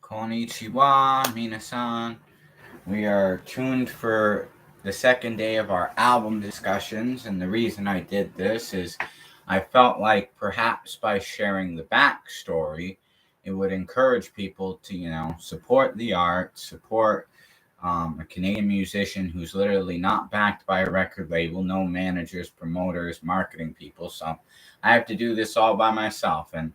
Konnichiwa, minasan. We are tuned for the second day of our album discussions, and the reason I did this is I felt like perhaps by sharing the backstory, it would encourage people to, support the art, support a Canadian musician who's literally not backed by a record label, no managers, promoters, marketing people. So I have to do this all by myself. And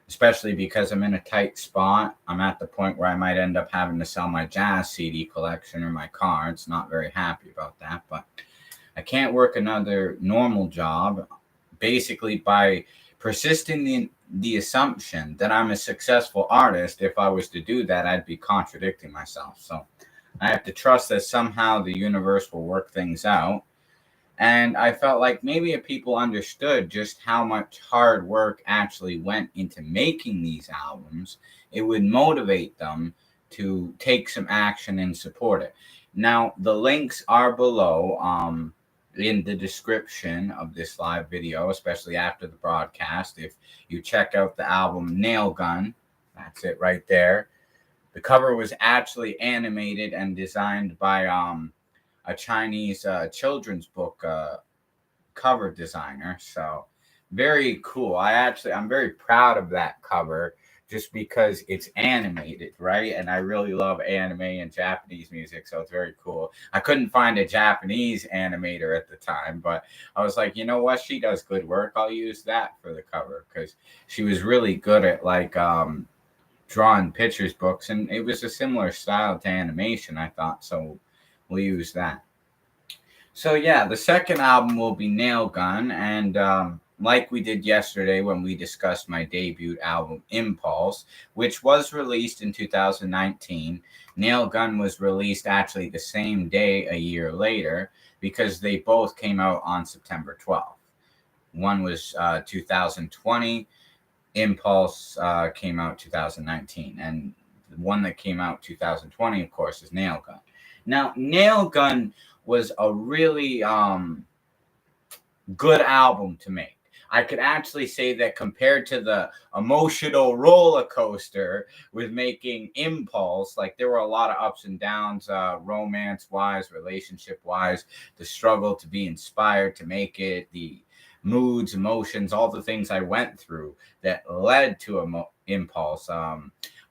especially because I'm in a tight spot, I'm at the point where I might end up having to sell my jazz CD collection or my cards. Not very happy about that, but I can't work another normal job basically by persisting the assumption that I'm a successful artist. If I was to do that, I'd be contradicting myself. So I have to trust that somehow the universe will work things out. And I felt like maybe if people understood just how much hard work actually went into making these albums, it would motivate them to take some action and support it. Now, the links are below in the description of this live video, especially after the broadcast. If you check out the album Nail Gun, that's it right there. The cover was actually animated and designed by a Chinese children's book cover designer. So very cool. I'm very proud of that cover just because it's animated, right? And I really love anime and Japanese music, so it's very cool. I couldn't find a Japanese animator at the time, but I was like, you know what? She does good work. I'll use that for the cover because she was really good at drawing pictures books, and it was a similar style to animation, I thought. So we'll use that. So yeah, the second album will be Nail Gun, and like we did yesterday when we discussed my debut album Impulse, which was released in 2019. Nail Gun was released actually the same day a year later because they both came out on September 12th. One was 2020. Impulse came out 2019, and the one that came out 2020, of course, is Nail Gun. Now, Nail Gun was a really good album to make. I could actually say that compared to the emotional roller coaster with making Impulse, like there were a lot of ups and downs, romance wise, relationship wise, the struggle to be inspired to make it, the moods, emotions, all the things I went through that led to Impulse.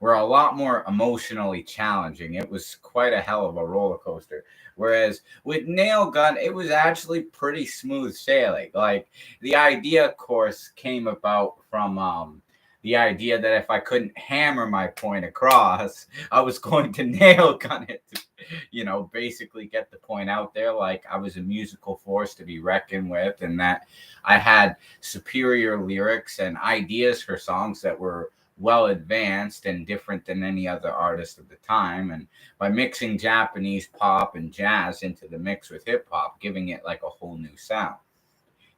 Were a lot more emotionally challenging. It was quite a hell of a roller coaster. Whereas with Nail Gun, it was actually pretty smooth sailing. Like the idea, of course, came about from the idea that if I couldn't hammer my point across, I was going to nail gun it to, basically get the point out there. Like I was a musical force to be reckoned with, and that I had superior lyrics and ideas for songs that were well advanced and different than any other artist of the time. And by mixing Japanese pop and jazz into the mix with hip hop, giving it like a whole new sound.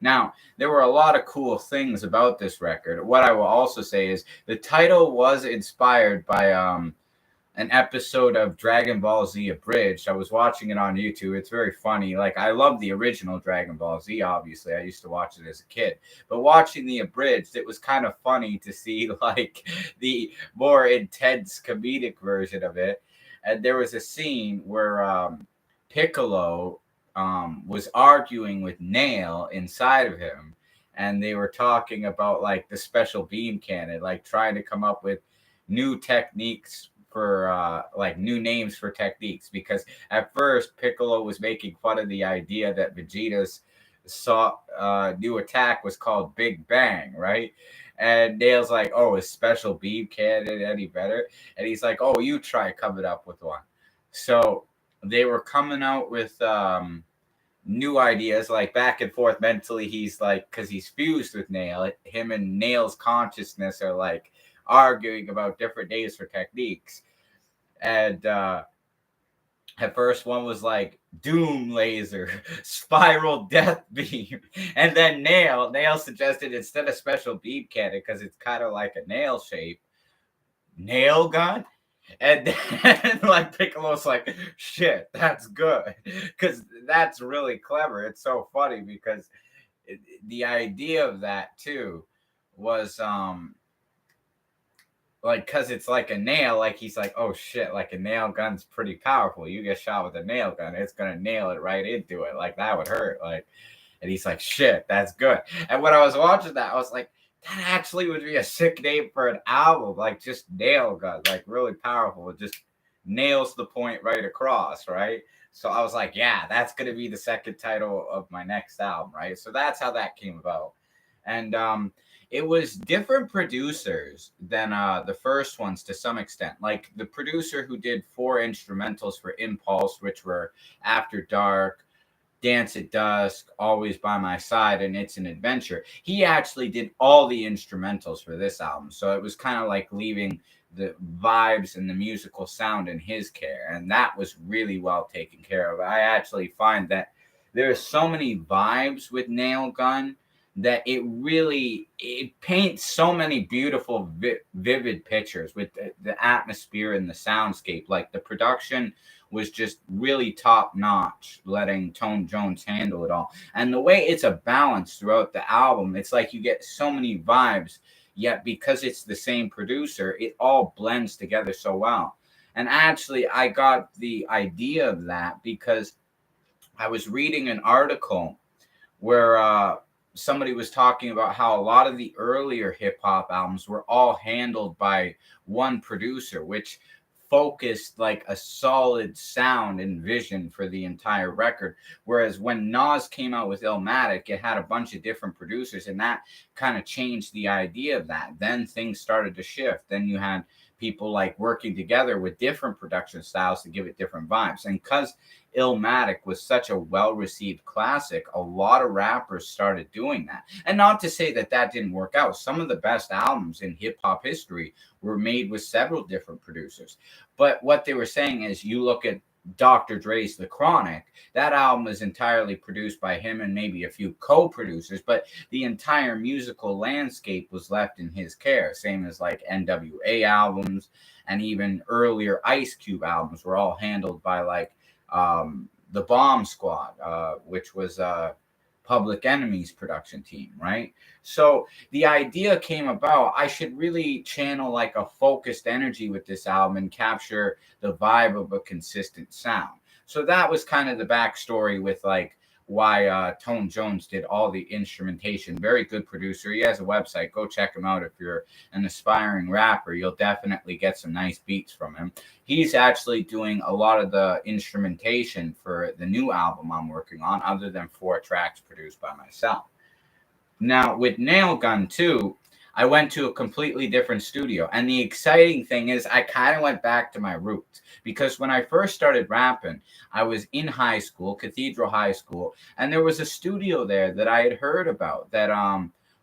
Now, there were a lot of cool things about this record. What I will also say is the title was inspired by an episode of Dragon Ball Z Abridged. I was watching it on YouTube. It's very funny. Like, I love the original Dragon Ball Z, obviously. I used to watch it as a kid. But watching the Abridged, it was kind of funny to see, like, the more intense comedic version of it. And there was a scene where Piccolo was arguing with Nail inside of him. And they were talking about, like, the special beam cannon, like, trying to come up with new techniques for like new names for techniques, because at first Piccolo was making fun of the idea that Vegeta's new attack was called Big Bang, right? And Nail's like, oh, is special beam cannon any better? And he's like, oh, you try coming up with one. So they were coming out with new ideas, like back and forth mentally. He's like, because he's fused with Nail, him and Nail's consciousness are like arguing about different names for techniques. And at first one was like Doom Laser, Spiral Death Beam. And then Nail suggested instead of special beam cannon, because it's kind of like a nail shape, Nail Gun. And then like Piccolo's like, shit, that's good. Because that's really clever. It's so funny because the idea of that too was like, because it's like a nail, like he's like, oh shit, like a nail gun's pretty powerful. You get shot with a nail gun, it's gonna nail it right into it. Like that would hurt. Like, and he's like, shit, that's good. And when I was watching that, I was like, that actually would be a sick name for an album, like just nail gun, like really powerful. It just nails the point right across, right? So I was like, yeah, that's gonna be the second title of my next album, right? So that's how that came about. And it was different producers than the first ones to some extent. Like the producer who did 4 instrumentals for Impulse, which were After Dark, Dance at Dusk, Always by My Side, and It's an Adventure. He actually did all the instrumentals for this album. So it was kind of like leaving the vibes and the musical sound in his care. And that was really well taken care of. I actually find that there are so many vibes with Nail Gun that it paints so many beautiful vivid pictures with the atmosphere and the soundscape. Like the production was just really top notch, letting Tone Jones handle it all. And the way it's a balance throughout the album, it's like you get so many vibes, yet because it's the same producer, it all blends together so well. And actually, I got the idea of that because I was reading an article where somebody was talking about how a lot of the earlier hip hop albums were all handled by one producer, which focused like a solid sound and vision for the entire record. Whereas when Nas came out with Illmatic, it had a bunch of different producers, and that kind of changed the idea of that. Then things started to shift. Then you had people like working together with different production styles to give it different vibes. And because Illmatic was such a well-received classic, a lot of rappers started doing that. And not to say that that didn't work out. Some of the best albums in hip-hop history were made with several different producers. But what they were saying is, you look at Dr. Dre's The Chronic, that album was entirely produced by him and maybe a few co-producers, but the entire musical landscape was left in his care. Same as like NWA albums, and even earlier Ice Cube albums were all handled by like the Bomb Squad, which was Public Enemy's production team, right? So the idea came about, I should really channel like a focused energy with this album and capture the vibe of a consistent sound. So that was kind of the backstory with like why Tone Jones did all the instrumentation. Very good producer. He has a website. Go check him out if you're an aspiring rapper. You'll definitely get some nice beats from him. He's actually doing a lot of the instrumentation for the new album I'm working on, other than 4 tracks produced by myself. Now, with Nail Gun 2, I went to a completely different studio. And the exciting thing is I kind of went back to my roots, because when I first started rapping, I was in high school, Cathedral High School, and there was a studio there that I had heard about that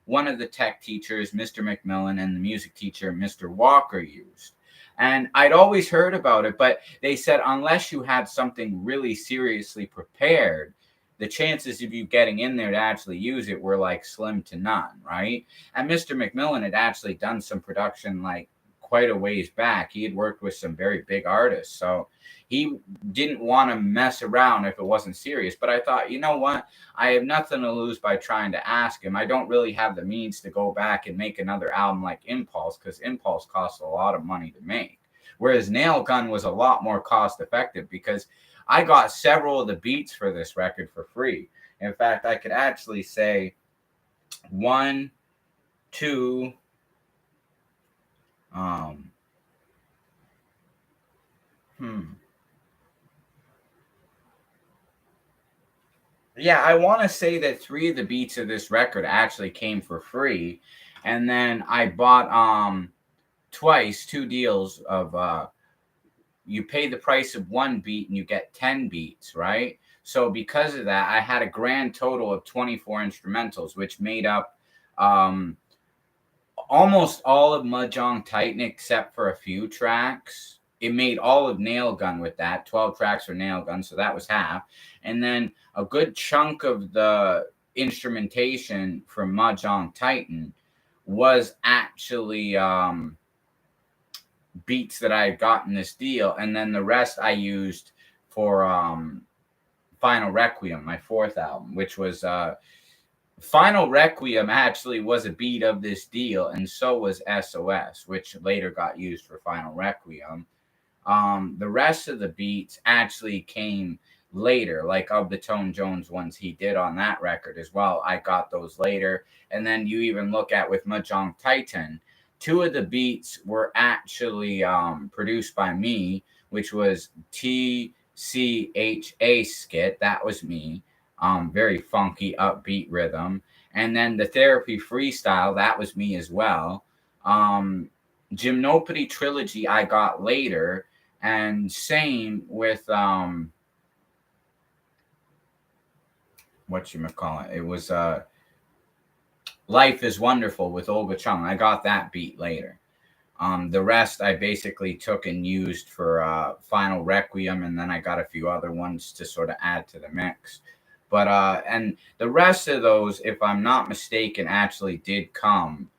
one of the tech teachers, Mr. McMillan, and the music teacher, Mr. Walker, used. And I'd always heard about it, but they said unless you had something really seriously prepared, the chances of you getting in there to actually use it were like slim to none, right? And Mr. McMillan had actually done some production like quite a ways back. He had worked with some very big artists, so he didn't want to mess around if it wasn't serious. But I thought, you know what? I have nothing to lose by trying to ask him. I don't really have the means to go back and make another album like Impulse, because Impulse costs a lot of money to make. Whereas Nail Gun was a lot more cost effective, because I got several of the beats for this record for free. In fact, I could actually say 1, 2, yeah, I want to say that 3 of the beats of this record actually came for free. And then I bought twice 2 deals of you pay the price of 1 beat and you get 10 beats, right? So because of that, I had a grand total of 24 instrumentals, which made up almost all of Mahjong Titan except for a few tracks. It made all of Nail Gun with that, 12 tracks for Nail Gun, so that was half. And then a good chunk of the instrumentation for Mahjong Titan was actually beats that I had gotten this deal, and then the rest I used for Final Requiem, my 4th album, which was Final Requiem actually was a beat of this deal, and so was SOS, which later got used for Final Requiem. The rest of the beats actually came later, like of the Tone Jones ones he did on that record as well. I got those later. And then you even look at with Mahjong Titan, two of the beats were actually produced by me, which was TCHA Skit. That was me. Very funky, upbeat rhythm. And then the Therapy Freestyle, that was me as well. Gymnopody Trilogy I got later, and same with what you call it. It was Life is Wonderful with Olga Chung. I got that beat later. The rest I basically took and used for Final Requiem, and then I got a few other ones to sort of add to the mix. But and the rest of those, if I'm not mistaken, actually did come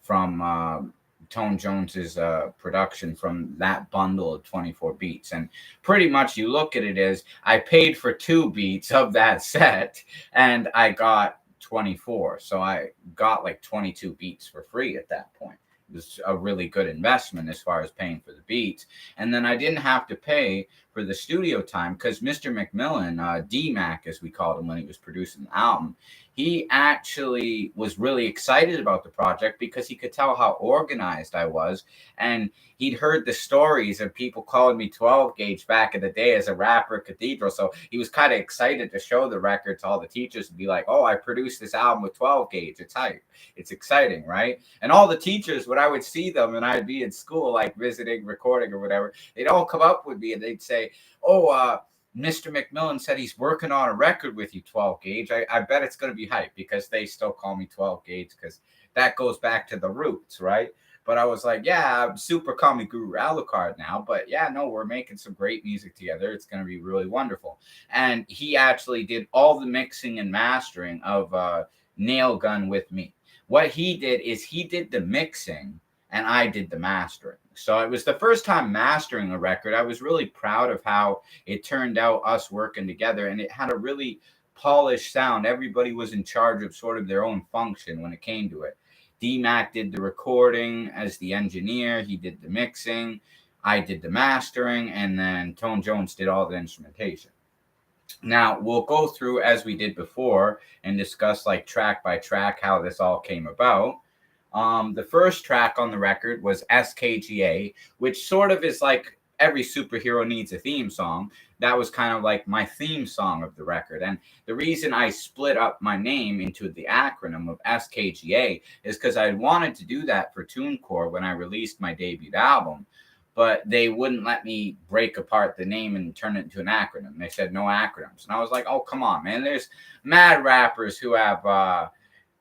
from Tone Jones's production from that bundle of 24 beats. And pretty much you look at it as I paid for 2 beats of that set and I got 24. So I got like 22 beats for free at that point. It was a really good investment as far as paying for the beats. And then I didn't have to pay for the studio time because Mr. McMillan, D-Mack as we called him when he was producing the album, he actually was really excited about the project because he could tell how organized I was. And he'd heard the stories of people calling me 12 gauge back in the day as a rapper at Cathedral. So he was kind of excited to show the record to all the teachers and be like, oh, I produced this album with 12 gauge. It's hype. It's exciting, right? And all the teachers, when I would see them and I'd be in school, like visiting, recording or whatever, they'd all come up with me and they'd say, oh, Mr. McMillan said he's working on a record with you, 12 gauge. I bet it's going to be hype because they still call me 12 gauge because that goes back to the roots, right? But I was like, yeah, I'm Super Comic Guru Alucard now. But yeah, no, we're making some great music together. It's going to be really wonderful. And he actually did all the mixing and mastering of Nail Gun with me. What he did is he did the mixing and I did the mastering. So it was the first time mastering a record. I was really proud of how it turned out, us working together, and it had a really polished sound. Everybody was in charge of sort of their own function when it came to it. D-Mack did the recording as the engineer. He did the mixing. I did the mastering, and then Tone Jones did all the instrumentation. Now, we'll go through as we did before and discuss like track by track how this all came about. The first track on the record was SKGA, which sort of is like every superhero needs a theme song. That was kind of like my theme song of the record. And the reason I split up my name into the acronym of SKGA is because I wanted to do that for TuneCore when I released my debut album. But they wouldn't let me break apart the name and turn it into an acronym. They said no acronyms. And I was like, oh, come on, man. There's mad rappers who have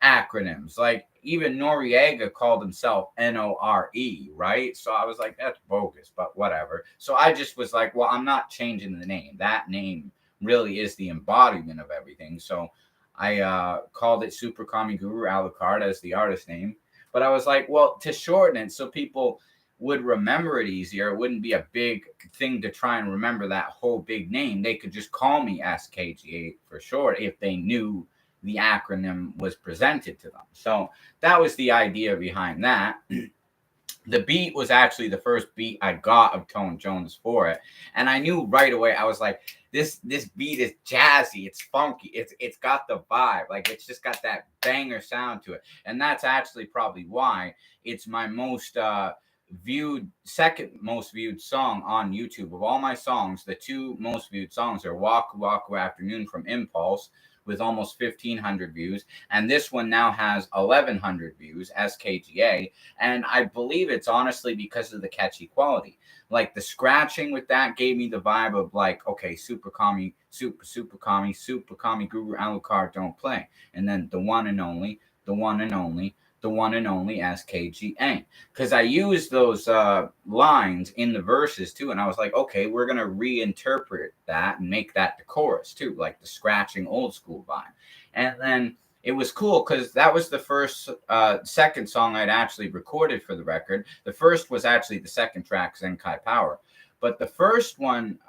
acronyms. Like even Noriega called himself Nore, right? So I was like, that's bogus, but whatever. So I just was like, well, I'm not changing the name. That name really is the embodiment of everything. So I called it Super Kami Guru Alucard as the artist name. But I was like, well, to shorten it so people would remember it easier, it wouldn't be a big thing to try and remember that whole big name. They could just call me SKGA for short if they knew the acronym was presented to them. So that was the idea behind that. The beat was actually the first beat I got of Tone Jones for it. And I knew right away, I was like, this beat is jazzy, it's funky, it's got the vibe, like it's just got that banger sound to it. And that's actually probably why it's my most second most viewed song on YouTube. Of all my songs, the 2 most viewed songs are Waku Waku Afternoon from Impulse with almost 1,500 views, and this one now has 1,100 views, SKGA, and I believe it's honestly because of the catchy quality. Like the scratching with that gave me the vibe of like, okay, Super Kami Guru Alucard don't play, and then the one and only SKGA. Because I used those lines in the verses too, and I was like, okay, we're gonna reinterpret that and make that the chorus too, like the scratching old school vibe. And then it was cool because that was the second song I'd actually recorded for the record. The first was actually the second track, Zenkai Power, but the first one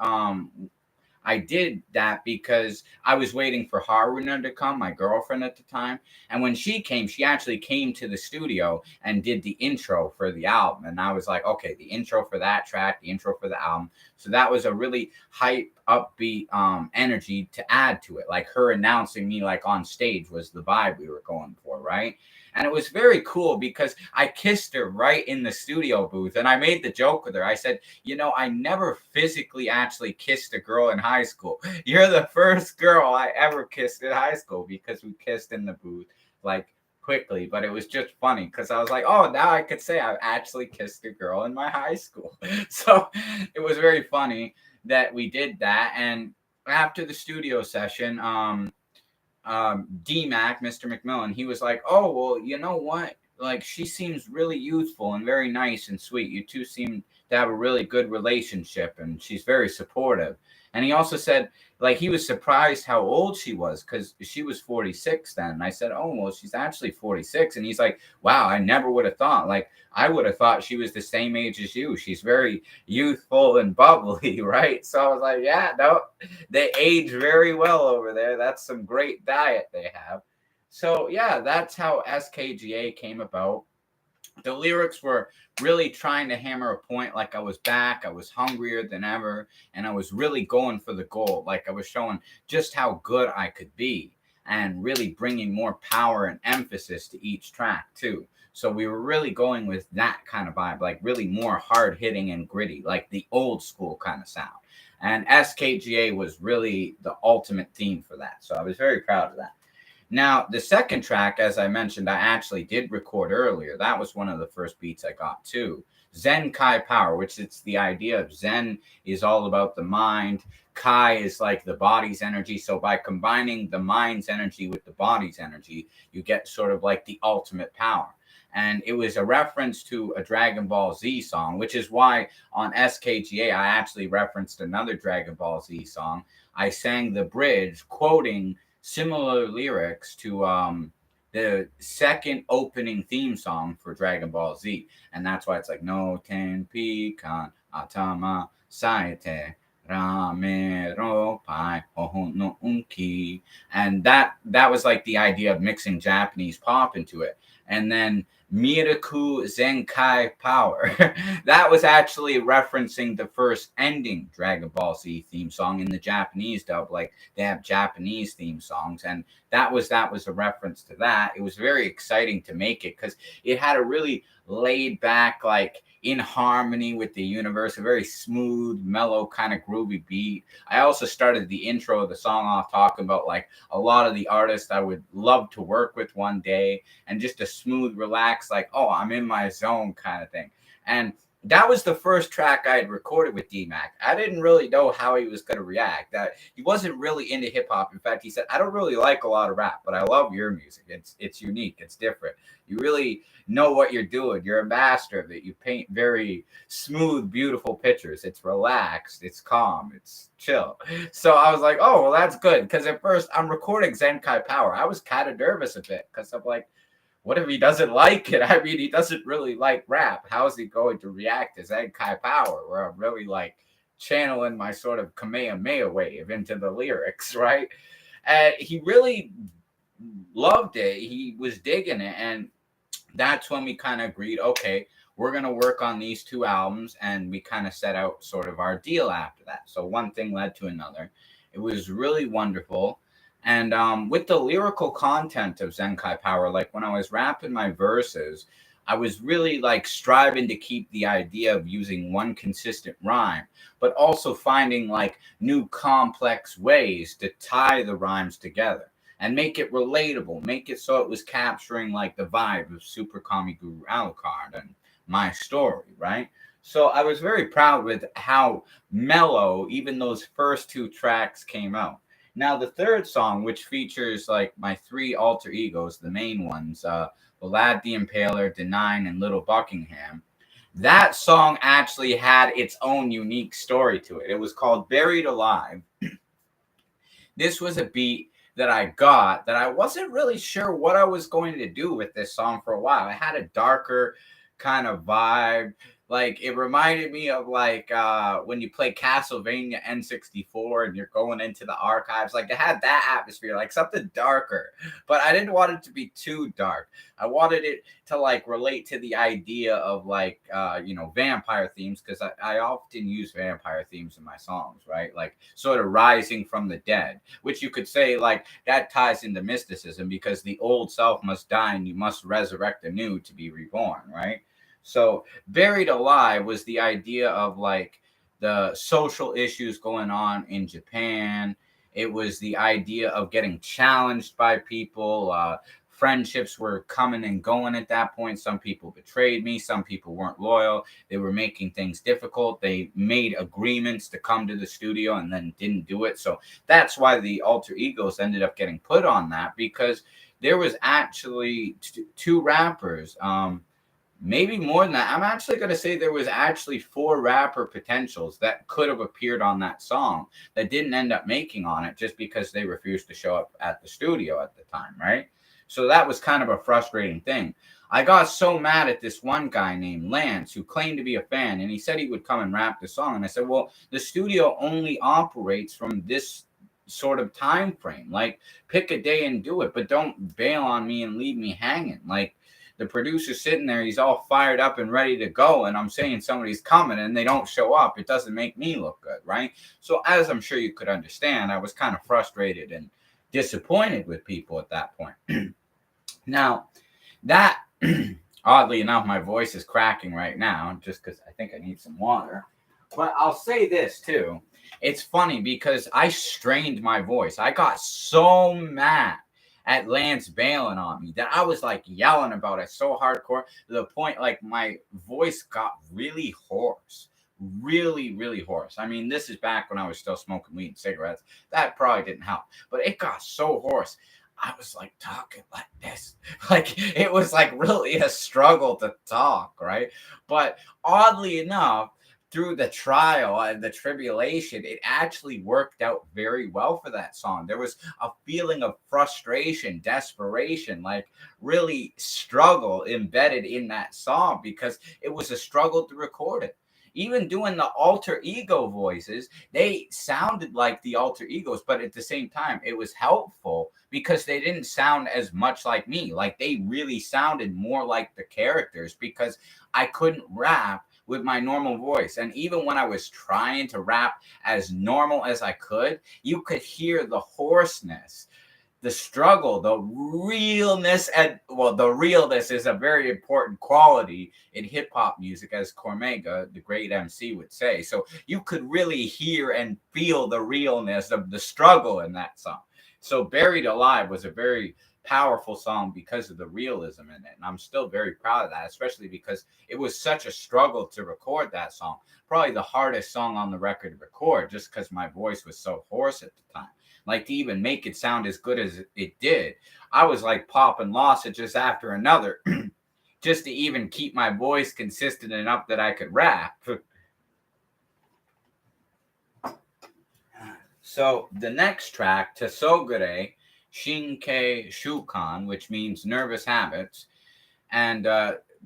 I did that because I was waiting for Haruna to come, my girlfriend at the time. And when she came, she actually came to the studio and did the intro for the album. And I was like, okay, the intro for that track, the intro for the album. So that was a really hype, upbeat energy to add to it. Like her announcing me like on stage was the vibe we were going for, right? And it was very cool because I kissed her right in the studio booth. And I made the joke with her. I said, you know, I never physically actually kissed a girl in high school. You're the first girl I ever kissed in high school, because we kissed in the booth like quickly. But it was just funny because I was like, oh, now I could say I actually kissed a girl in my high school. So it was very funny that we did that. And after the studio session, D-Mack, Mr. McMillan, he was like, oh, well, you know what? Like, she seems really youthful and very nice and sweet. You two seem to have a really good relationship, and she's very supportive. And he also said, like, he was surprised how old she was because she was 46 then. And I said, oh, well, she's actually 46. And he's like, wow, I never would have thought. Like, I would have thought she was the same age as you. She's very youthful and bubbly, right? So I was like, yeah, no, they age very well over there. That's some great diet they have. So yeah, that's how SKGA came about. The lyrics were really trying to hammer a point, like I was back, I was hungrier than ever, and I was really going for the goal. Like I was showing just how good I could be, and really bringing more power and emphasis to each track too. So we were really going with that kind of vibe, like really more hard hitting and gritty, like the old school kind of sound. And SKGA was really the ultimate theme for that. So I was very proud of that. Now, the second track, as I mentioned, I actually did record earlier. That was one of the first beats I got too. Zen Kai Power, which it's the idea of Zen is all about the mind. Kai is like the body's energy. So by combining the mind's energy with the body's energy, you get sort of like the ultimate power. And it was a reference to a Dragon Ball Z song, which is why on SKGA, I actually referenced another Dragon Ball Z song. I sang the bridge quoting similar lyrics to the second opening theme song for Dragon Ball Z. And that's why it's like, no ten pikan atama saite ramero pai oho no unki. And that was like the idea of mixing Japanese pop into it. And then Miraku Zenkai Power. That was actually referencing the first ending Dragon Ball Z theme song in the Japanese dub. Like they have Japanese theme songs, and that was a reference to that. It was very exciting to make it because it had a really laid back, like in harmony with the universe, a very smooth, mellow, kind of groovy beat. I also started the intro of the song off talking about like a lot of the artists I would love to work with one day, and just a smooth, relaxed, like, oh, I'm in my zone kind of thing. And that was the first track I had recorded with D-Mack. I didn't really know how he was going to react. That he wasn't really into hip hop. In fact, he said, "I don't really like a lot of rap, but I love your music. It's unique. It's different. You really know what you're doing. You're a master of it. You paint very smooth, beautiful pictures. It's relaxed. It's calm. It's chill." So I was like, "Oh, well, that's good." Because at first I'm recording Zenkai Power. I was kind of nervous a bit because I'm like, what if he doesn't like it? I mean, he doesn't really like rap. How is he going to react to Zenkai Power, where I'm really like channeling my sort of Kamehameha wave into the lyrics, right? And he really loved it. He was digging it. And that's when we kind of agreed, okay, we're going to work on these two albums. And we kind of set out sort of our deal after that. So one thing led to another. It was really wonderful. And with the lyrical content of Zenkai Power, like when I was rapping my verses, I was really like striving to keep the idea of using one consistent rhyme, but also finding like new complex ways to tie the rhymes together and make it relatable, make it so it was capturing like the vibe of Super Kami Guru Alucard and my story, right? So I was very proud with how mellow even those first two tracks came out. Now, the third song, which features like my three alter egos, the main ones, Vlad the Impaler, Denine, and Little Buckingham, that song actually had its own unique story to it. It was called Buried Alive. This was a beat that I got that I wasn't really sure what I was going to do with this song for a while. I had a darker kind of vibe Like it reminded me of like when you play Castlevania N64 and you're going into the archives. Like it had that atmosphere, like something darker. But I didn't want it to be too dark. I wanted it to like relate to the idea of like vampire themes, because I often use vampire themes in my songs, right? Like sort of rising from the dead, which you could say like that ties into mysticism, because the old self must die and you must resurrect anew to be reborn, right? So Buried Alive was the idea of like the social issues going on in Japan. It was the idea of getting challenged by people. Friendships were coming and going at that point. Some people betrayed me. Some people weren't loyal. They were making things difficult. They made agreements to come to the studio and then didn't do it. So that's why the alter egos ended up getting put on that, because there was actually two rappers. Maybe more than that. I'm actually going to say there was actually 4 rapper potentials that could have appeared on that song that didn't end up making on it just because they refused to show up at the studio at the time, right? So that was kind of a frustrating thing. I got so mad at this one guy named Lance who claimed to be a fan, and he said he would come and rap the song. And I said, well, the studio only operates from this sort of time frame. Like, pick a day and do it, but don't bail on me and leave me hanging. Like, the producer's sitting there, he's all fired up and ready to go, and I'm saying somebody's coming and they don't show up. It doesn't make me look good, right? So as I'm sure you could understand, I was kind of frustrated and disappointed with people at that point. Now, that oddly enough, my voice is cracking right now just because I think I need some water. But I'll say this too. It's funny because I strained my voice. I got so mad at Lance bailing on me that I was like yelling about it so hardcore to the point like my voice got really hoarse. Really, really hoarse. I mean, this is back when I was still smoking weed and cigarettes. That probably didn't help. But it got so hoarse. I was like talking like this. Like it was like really a struggle to talk, right? But oddly enough, through the trial and the tribulation, it actually worked out very well for that song. There was a feeling of frustration, desperation, like really struggle embedded in that song because it was a struggle to record it. Even doing the alter ego voices, they sounded like the alter egos, but at the same time, it was helpful because they didn't sound as much like me. Like they really sounded more like the characters because I couldn't rap with my normal voice. And even when I was trying to rap as normal as I could, you could hear the hoarseness, the struggle, the realness. And well, the realness is a very important quality in hip hop music, as Cormega, the great MC, would say. So you could really hear and feel the realness of the struggle in that song. So Buried Alive was a very powerful song because of the realism in it. And I'm still very proud of that, especially because it was such a struggle to record that song. Probably the hardest song on the record to record just because my voice was so hoarse at the time. Like to even make it sound as good as it did, I was like popping lozenges after another just to even keep my voice consistent enough that I could rap. So the next track, Tasogure Shinkei Shukan, which means nervous habits, and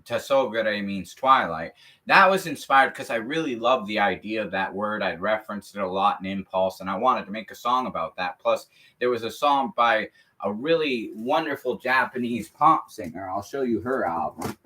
Tasogure means twilight. That was inspired because I really love the idea of that word. I'd referenced it a lot in Impulse, and I wanted to make a song about that. Plus, there was a song by a really wonderful Japanese pop singer. I'll show you her album.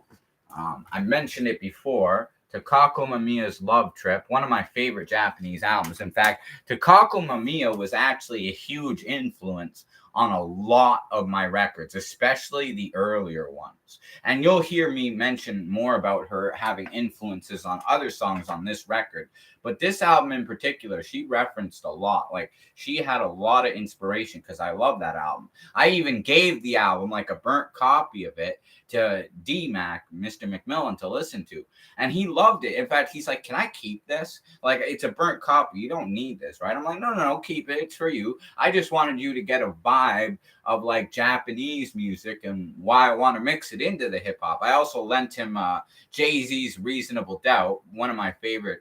I mentioned it before. Takako Mamiya's Love Trip, one of my favorite Japanese albums. In fact, Takako Mamiya was actually a huge influence on a lot of my records, especially the earlier ones. And you'll hear me mention more about her having influences on other songs on this record. But this album in particular, she referenced a lot. Like, she had a lot of inspiration because I love that album. I even gave the album, like a burnt copy of it, to D-Mack, Mr. McMillan, to listen to. And he loved it. In fact, he's like, can I keep this? Like, it's a burnt copy. You don't need this, right? I'm like, no, keep it. It's for you. I just wanted you to get a vibe of like Japanese music and why I want to mix it into the hip hop. I also lent him Jay-Z's Reasonable Doubt, one of my favorite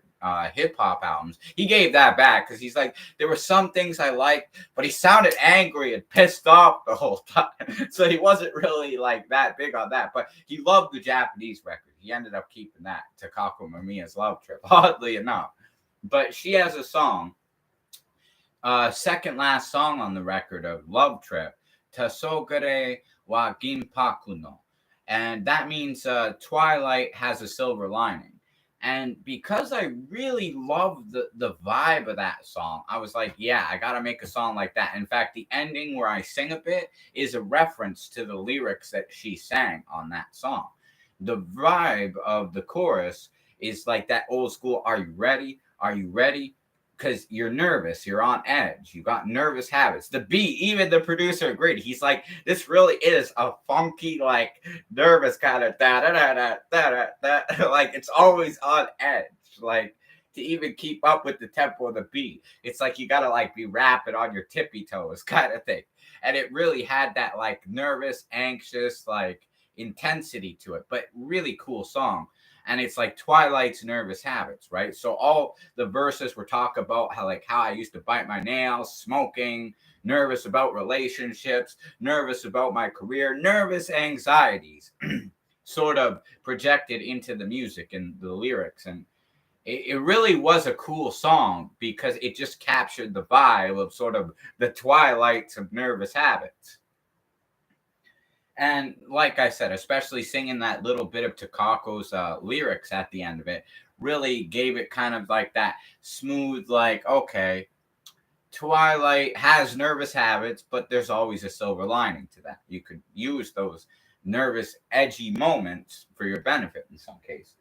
hip hop albums. He gave that back because he's like, there were some things I liked, but he sounded angry and pissed off the whole time. So he wasn't really like that big on that, but he loved the Japanese record. He ended up keeping that, Takako Mamiya's Love Trip, oddly enough. But she has a song, second last song on the record of Love Trip, Tasogare wa Ginpaku no. And that means Twilight has a silver lining. And because I really love the vibe of that song, I was like, yeah, I got to make a song like that. In fact, the ending where I sing a bit is a reference to the lyrics that she sang on that song. The vibe of the chorus is like that old school, are you ready? Are you ready? Because you're nervous, you're on edge, you got nervous habits. The beat, even the producer agreed. He's like, this really is a funky, like nervous kind of da da da da da da. Like it's always on edge. Like to even keep up with the tempo of the beat, it's like you gotta like be rapping on your tippy toes, kind of thing. And it really had that like nervous, anxious, like intensity to it, but really cool song. And it's like Twilight's nervous habits, right? So all the verses were talk about how I used to bite my nails, smoking, nervous about relationships, nervous about my career, nervous anxieties, sort of projected into the music and the lyrics. And it really was a cool song because it just captured the vibe of sort of the twilights of nervous habits. And like I said, especially singing that little bit of Takako's lyrics at the end of it really gave it kind of like that smooth, like, okay, Twilight has nervous habits, but there's always a silver lining to that. You could use those nervous, edgy moments for your benefit in some cases.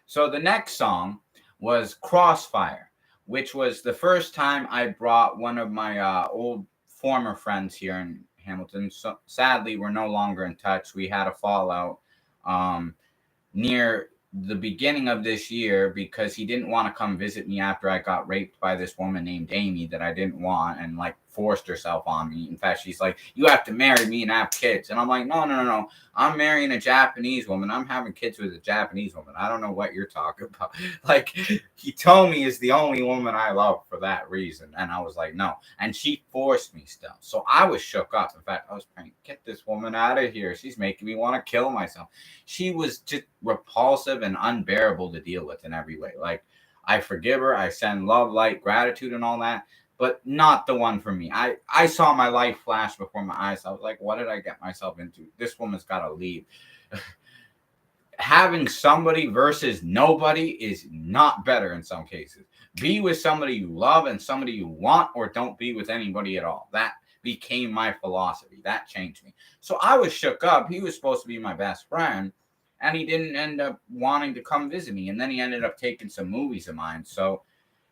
So the next song was Crossfire, which was the first time I brought one of my old former friends here in Hamilton. So sadly, we're no longer in touch. We had a fallout um, near the beginning of this year because he didn't want to come visit me after I got raped by this woman named Amy that I didn't want and like forced herself on me. In fact, she's like, you have to marry me and have kids. And I'm like, no, no, no, no. I'm marrying a Japanese woman. I'm having kids with a Japanese woman. I don't know what you're talking about. Like, Hitomi is the only woman I love for that reason. And I was like, no. And she forced me still. So I was shook up. In fact, I was praying, get this woman out of here. She's making me want to kill myself. She was just repulsive and unbearable to deal with in every way. Like, I forgive her. I send love, light, gratitude, and all that. But not the one for me. I saw my life flash before my eyes. I was like, what did I get myself into? This woman's got to leave. Having somebody versus nobody is not better in some cases. Be with somebody you love and somebody you want, or don't be with anybody at all. That became my philosophy. That changed me. So I was shook up. He was supposed to be my best friend, and he didn't end up wanting to come visit me. And then he ended up taking some movies of mine. So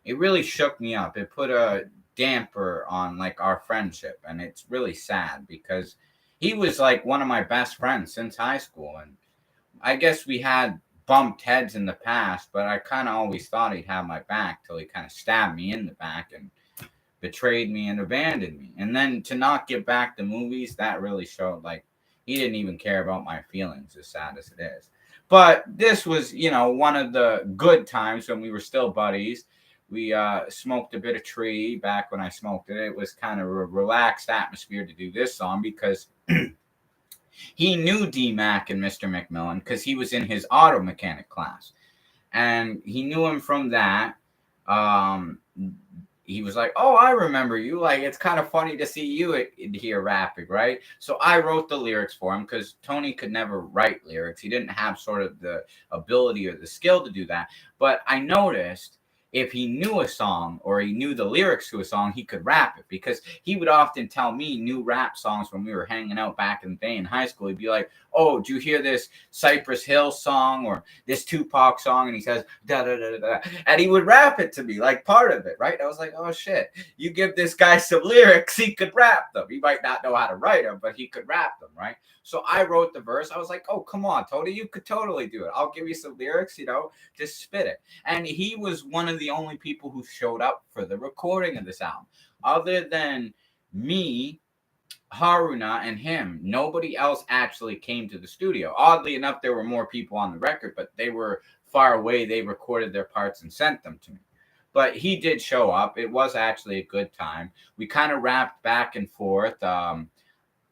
it really shook me up. It put a damper on like our friendship, and it's really sad because he was like one of my best friends since high school, and I guess we had bumped heads in the past, but I kind of always thought he'd have my back till he kind of stabbed me in the back and betrayed me and abandoned me. And then to not give back the movies, that really showed like he didn't even care about my feelings, as sad as it is. But this was, one of the good times when we were still buddies. We smoked a bit of tree back when I smoked it. It was kind of a relaxed atmosphere to do this song because he knew D-Mack and Mr. McMillan because he was in his auto mechanic class. And he knew him from that. He was like, oh, I remember you. Like, it's kind of funny to see you here rapping, right? So I wrote the lyrics for him because Tony could never write lyrics. He didn't have sort of the ability or the skill to do that. But I noticed if he knew a song or he knew the lyrics to a song, he could rap it because he would often tell me new rap songs when we were hanging out back in the day in high school. He'd be like, oh, do you hear this Cypress Hill song or this Tupac song? And he says, da da da da. And he would rap it to me, like part of it, right? I was like, oh shit, you give this guy some lyrics, he could rap them. He might not know how to write them, but he could rap them, right? So I wrote the verse. I was like, oh, come on, Tony, you could totally do it. I'll give you some lyrics, just spit it. And he was one of the only people who showed up for the recording of this album. Other than me, Haruna, and him, nobody else actually came to the studio. Oddly enough, there were more people on the record, but they were far away. They recorded their parts and sent them to me. But he did show up. It was actually a good time. We kind of rapped back and forth.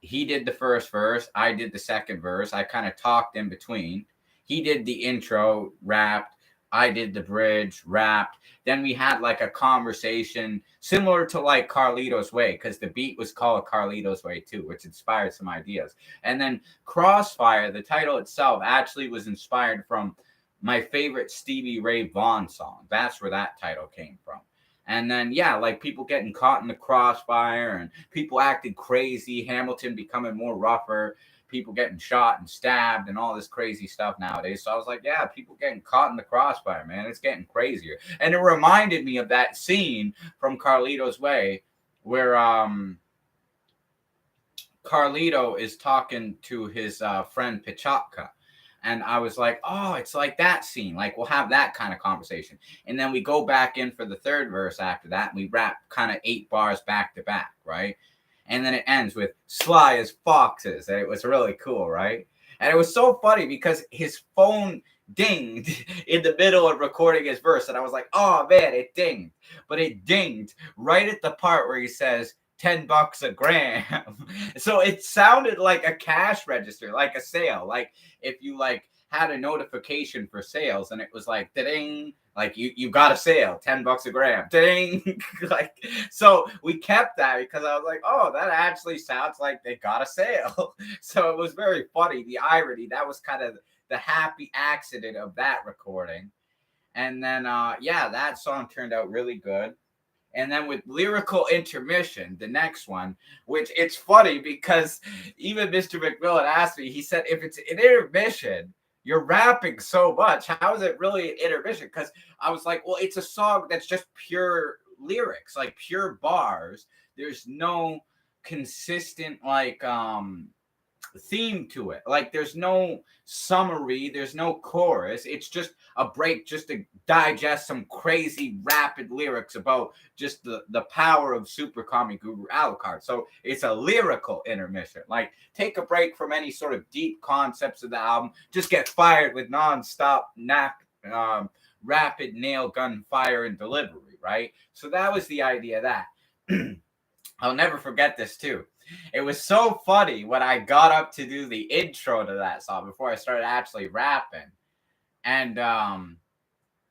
He did the first verse. I did the second verse. I kind of talked in between. He did the intro, rapped. I did the bridge, rapped. Then we had like a conversation similar to like Carlito's Way, because the beat was called Carlito's Way too, which inspired some ideas. And then Crossfire, the title itself, actually was inspired from my favorite Stevie Ray Vaughan song. That's where that title came from. And then, yeah, like people getting caught in the crossfire and people acting crazy, Hamilton becoming more rougher, people getting shot and stabbed and all this crazy stuff nowadays. So I was like, yeah, people getting caught in the crossfire, man. It's getting crazier. And it reminded me of that scene from Carlito's Way where Carlito is talking to his friend Pichaka. And I was like, oh, it's like that scene. Like, we'll have that kind of conversation. And then we go back in for the third verse after that. And we rap kind of 8 bars back to back, right? And then it ends with sly as foxes. And it was really cool, right? And it was so funny because his phone dinged in the middle of recording his verse. And I was like, oh, man, it dinged. But it dinged right at the part where he says, $10 a gram. So it sounded like a cash register, like a sale. Like if you like had a notification for sales and it was like ding, like you got a sale, $10 a gram, ding. Like, so we kept that because I was like, oh, that actually sounds like they got a sale. So it was very funny. The irony, that was kind of the happy accident of that recording. And then yeah, that song turned out really good. And then with Lyrical Intermission, the next one, which it's funny because even Mr. McMillan asked me, he said, if it's an intermission, you're rapping so much. How is it really an intermission? Because I was like, well, it's a song that's just pure lyrics, like pure bars. There's no consistent like theme to it. Like there's no summary, there's no chorus. It's just a break just to digest some crazy rapid lyrics about just the power of super comic guru Alucard. So it's a lyrical intermission. Like take a break from any sort of deep concepts of the album. Just get fired with non-stop rapid nail gun fire and delivery, right? So that was the idea of that. I'll never forget this too. It was so funny when I got up to do the intro to that song before I started actually rapping. And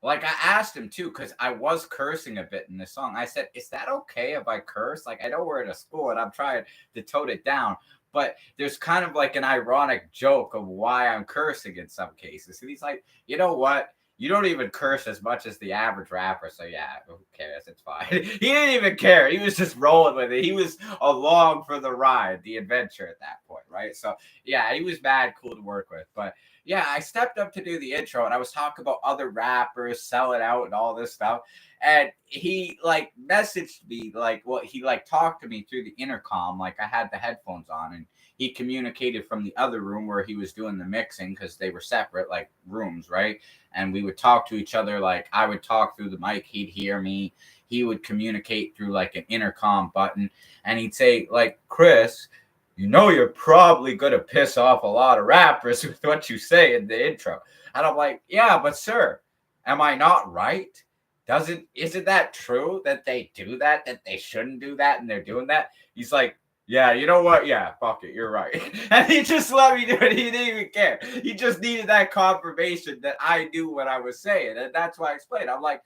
like I asked him too, because I was cursing a bit in this song. I said, is that okay if I curse? Like I know we're at a school and I'm trying to tone it down, but there's kind of like an ironic joke of why I'm cursing in some cases. And he's like, you know what? You don't even curse as much as the average rapper, so yeah, who cares? It's fine. He didn't even care. He was just rolling with it. He was along for the ride, the adventure at that point, right? So yeah, he was mad cool to work with. But yeah, I stepped up to do the intro, and I was talking about other rappers selling out and all this stuff. And he like messaged me, like, well, he like talked to me through the intercom, like I had the headphones on, and he communicated from the other room where he was doing the mixing because they were separate, like rooms, right? And we would talk to each other. Like I would talk through the mic, he'd hear me. He would communicate through like an intercom button, and he'd say, like, Chris, you know you're probably gonna piss off a lot of rappers with what you say in the intro. And I'm like, yeah, but sir, am I not right? Isn't that true that they do that they shouldn't do that, and they're doing that? He's like, yeah, you know what? Yeah, fuck it, you're right. And he just let me do it. He didn't even care. He just needed that confirmation that I knew what I was saying. And that's why I explained. I'm like,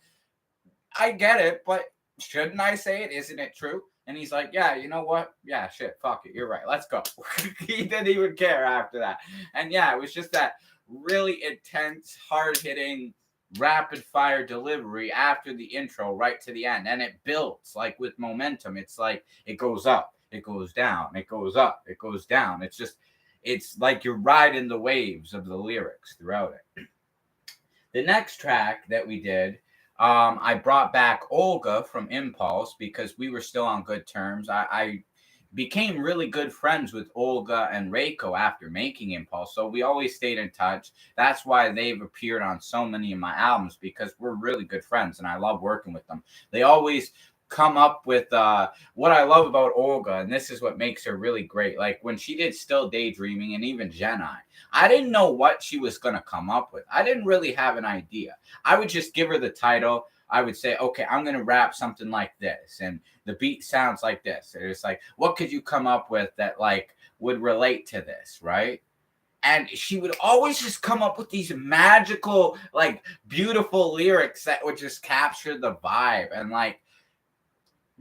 I get it, but shouldn't I say it? Isn't it true? And he's like, yeah, you know what? Yeah, shit, fuck it. You're right. Let's go. He didn't even care after that. And yeah, it was just that really intense, hard-hitting, rapid-fire delivery after the intro right to the end. And it builds, like with momentum. It's like it goes up. It goes down, it goes up, it goes down. It's like you're riding the waves of the lyrics throughout it. The next track that we did, I brought back Olga from Impulse because we were still on good terms. I became really good friends with Olga and Reiko after making Impulse, so we always stayed in touch. That's why they've appeared on so many of my albums, because we're really good friends and I love working with them. They always come up with what I love about Olga, and this is what makes her really great. Like when she did Still Daydreaming and even Jedi, I didn't know what she was going to come up with. I didn't really have an idea. I would just give her the title. I would say, okay, I'm going to rap something like this, and the beat sounds like this. And it's like, what could you come up with that like would relate to this, right? And she would always just come up with these magical, like beautiful lyrics that would just capture the vibe. And like,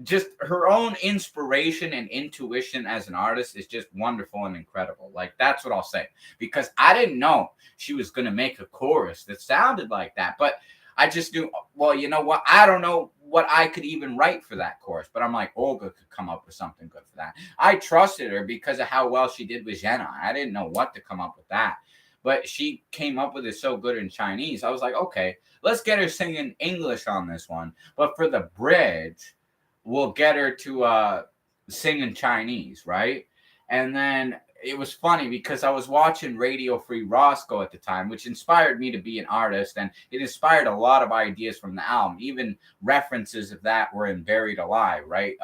just her own inspiration and intuition as an artist is just wonderful and incredible. Like, that's what I'll say, because I didn't know she was going to make a chorus that sounded like that. But I just knew, well, you know what? I don't know what I could even write for that chorus, but I'm like, Olga could come up with something good for that. I trusted her because of how well she did with Jenna. I didn't know what to come up with that, but she came up with it so good in Chinese. I was like, okay, let's get her singing English on this one. But for the bridge, we'll get her to sing in Chinese, right? And then it was funny because I was watching Radio Free Roscoe at the time, which inspired me to be an artist, and it inspired a lot of ideas from the album. Even references of that were in Buried Alive, right?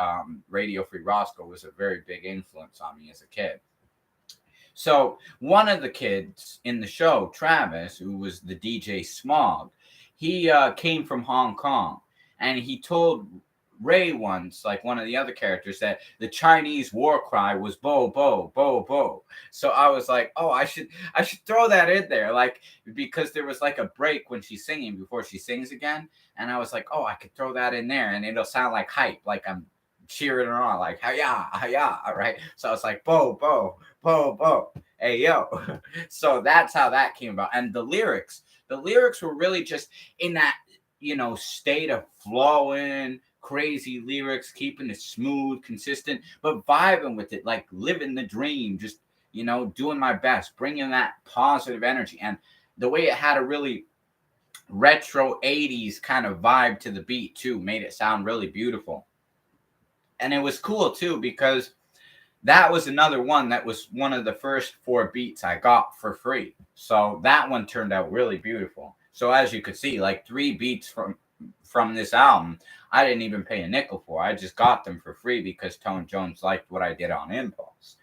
Radio Free Roscoe was a very big influence on me as a kid. So one of the kids in the show, Travis, who was the DJ Smog, he came from Hong Kong, and he told Ray once, like one of the other characters, that the Chinese war cry was bo bo bo bo. So I was like, oh, I should throw that in there, like, because there was like a break when she's singing before she sings again, and I was like, oh, I could throw that in there, and it'll sound like hype, like I'm cheering her on, like hiya hiya, right? So I was like, bo bo bo bo, hey yo. So that's how that came about. And the lyrics were really just in that, state of flowing crazy lyrics, keeping it smooth, consistent, but vibing with it, like living the dream, just, doing my best, bringing that positive energy. And the way it had a really retro 80s kind of vibe to the beat too made it sound really beautiful. And it was cool too, because that was another one that was one of the first 4 beats I got for free. So that one turned out really beautiful. So as you could see, like 3 beats from this album, I didn't even pay a nickel for. I just got them for free because Tone Jones liked what I did on Impulse.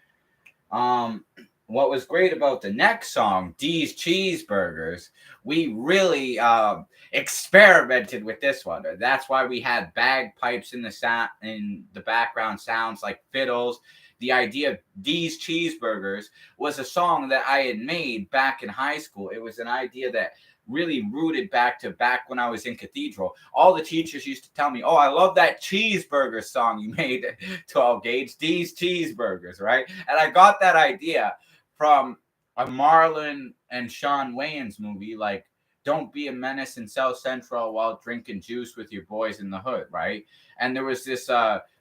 What was great about the next song, D's Cheeseburgers, we really experimented with this one. That's why we had bagpipes in the background sounds, like fiddles. The idea of D's Cheeseburgers was a song that I had made back in high school. It was an idea that really rooted back when I was in Cathedral. All the teachers used to tell me, oh, I love that cheeseburger song you made, 12 gauge, D's Cheeseburgers, right? And I got that idea from a Marlon and Sean Wayans movie, like Don't Be a Menace in South Central While Drinking Juice with Your Boys in the Hood, right? And there was this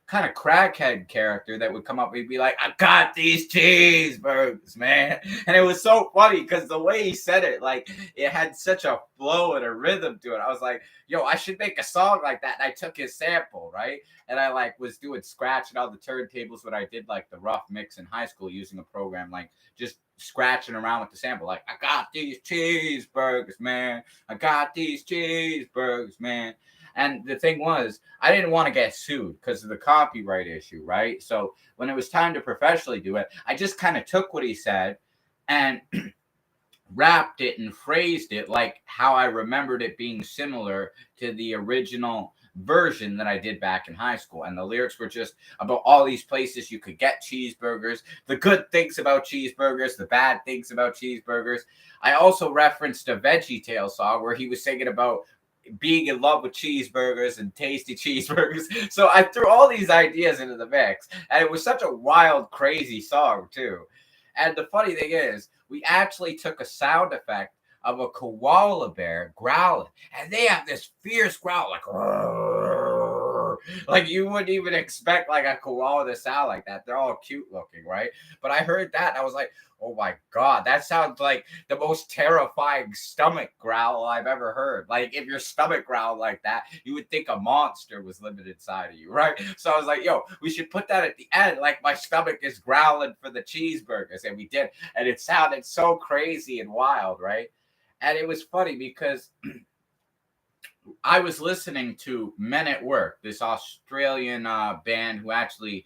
kind of crackhead character that would come up and be like, I got these cheeseburgers, man. And it was so funny because the way he said it, like, it had such a flow and a rhythm to it. I was like, yo, I should make a song like that. And I took his sample, right? And I like was doing scratching on the turntables when I did like the rough mix in high school using a program, like just scratching around with the sample. Like, I got these cheeseburgers, man. I got these cheeseburgers, man. And the thing was, I didn't want to get sued because of the copyright issue, right? So when it was time to professionally do it, I just kind of took what he said and rapped it and phrased it like how I remembered it being similar to the original version that I did back in high school. And the lyrics were just about all these places you could get cheeseburgers, the good things about cheeseburgers, the bad things about cheeseburgers. I also referenced a VeggieTales song where he was singing about being in love with cheeseburgers and tasty cheeseburgers. So I threw all these ideas into the mix, and it was such a wild, crazy song too. And the funny thing is, we actually took a sound effect of a koala bear growling, and they have this fierce growl, like, like you wouldn't even expect like a koala to sound like that. They're all cute looking, right? But I heard that and I was like, oh my God, that sounds like the most terrifying stomach growl I've ever heard. Like if your stomach growled like that, you would think a monster was living inside of you, right? So I was like, yo, we should put that at the end. Like my stomach is growling for the cheeseburgers. And we did. And it sounded so crazy and wild, right? And it was funny because I was listening to Men at Work, this Australian band who actually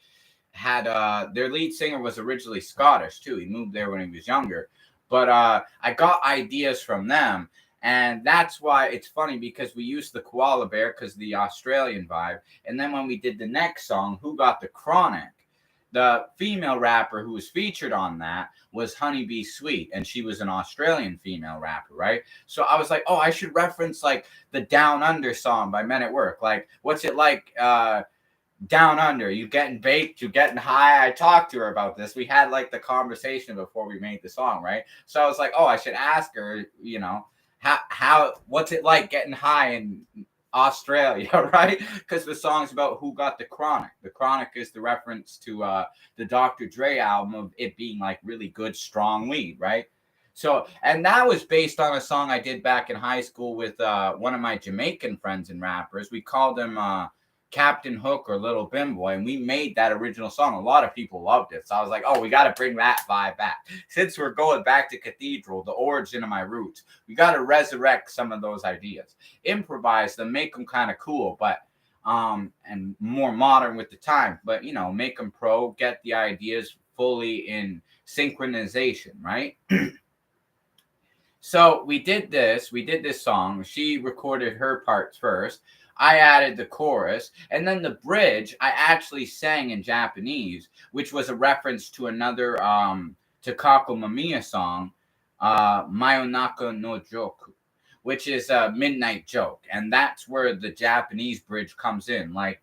had their lead singer was originally Scottish too. He moved there when he was younger. But I got ideas from them. And that's why it's funny because we used the koala bear because the Australian vibe. And then when we did the next song, Who Got the Chronic? the female rapper who was featured on that was Honeybee Sweet, and she was an Australian female rapper, right? So I was like, oh, I should reference like the Down Under song by Men at Work. Like, what's it like down under? You getting baked, you getting high? I talked to her about this. We had like the conversation before we made the song, right? So I was like, oh, I should ask her, you know, how what's it like getting high in Australia, right? Because the song's about who got the chronic. The chronic is the reference to the Dr. Dre album of it being like really good, strong weed, right? So, and that was based on a song I did back in high school with one of my Jamaican friends and rappers. We called him Captain Hook or Little Bimbo, and we made that original song. A lot of people loved it. So I was like, oh, we got to bring that vibe back. Since we're going back to Cathedral, the origin of my roots, we got to resurrect some of those ideas, improvise them, make them kind of cool, but and more modern with the time, but you know, make them pro, get the ideas fully in synchronization, right? So we did this song. She recorded her parts first. I added the chorus, and then the bridge I actually sang in Japanese, which was a reference to another Takako Mamiya song, Mayonaka no Joku, which is a midnight joke, and that's where the Japanese bridge comes in, like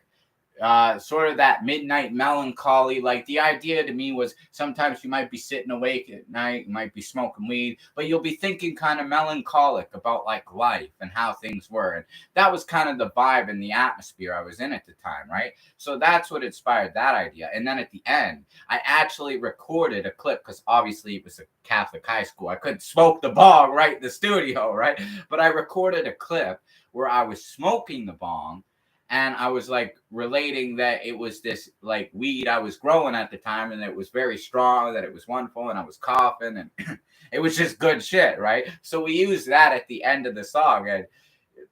sort of that midnight melancholy. Like the idea to me was sometimes you might be sitting awake at night, you might be smoking weed, but you'll be thinking kind of melancholic about like life and how things were. And that was kind of the vibe and the atmosphere I was in at the time, right? So that's what inspired that idea. And then at the end, I actually recorded a clip because obviously it was a Catholic high school. I couldn't smoke the bong right in the studio, right? But I recorded a clip where I was smoking the bong. And I was like relating that it was this like weed I was growing at the time, and it was very strong, that it was wonderful, and I was coughing, and it was just good shit, right? So we used that at the end of the song, and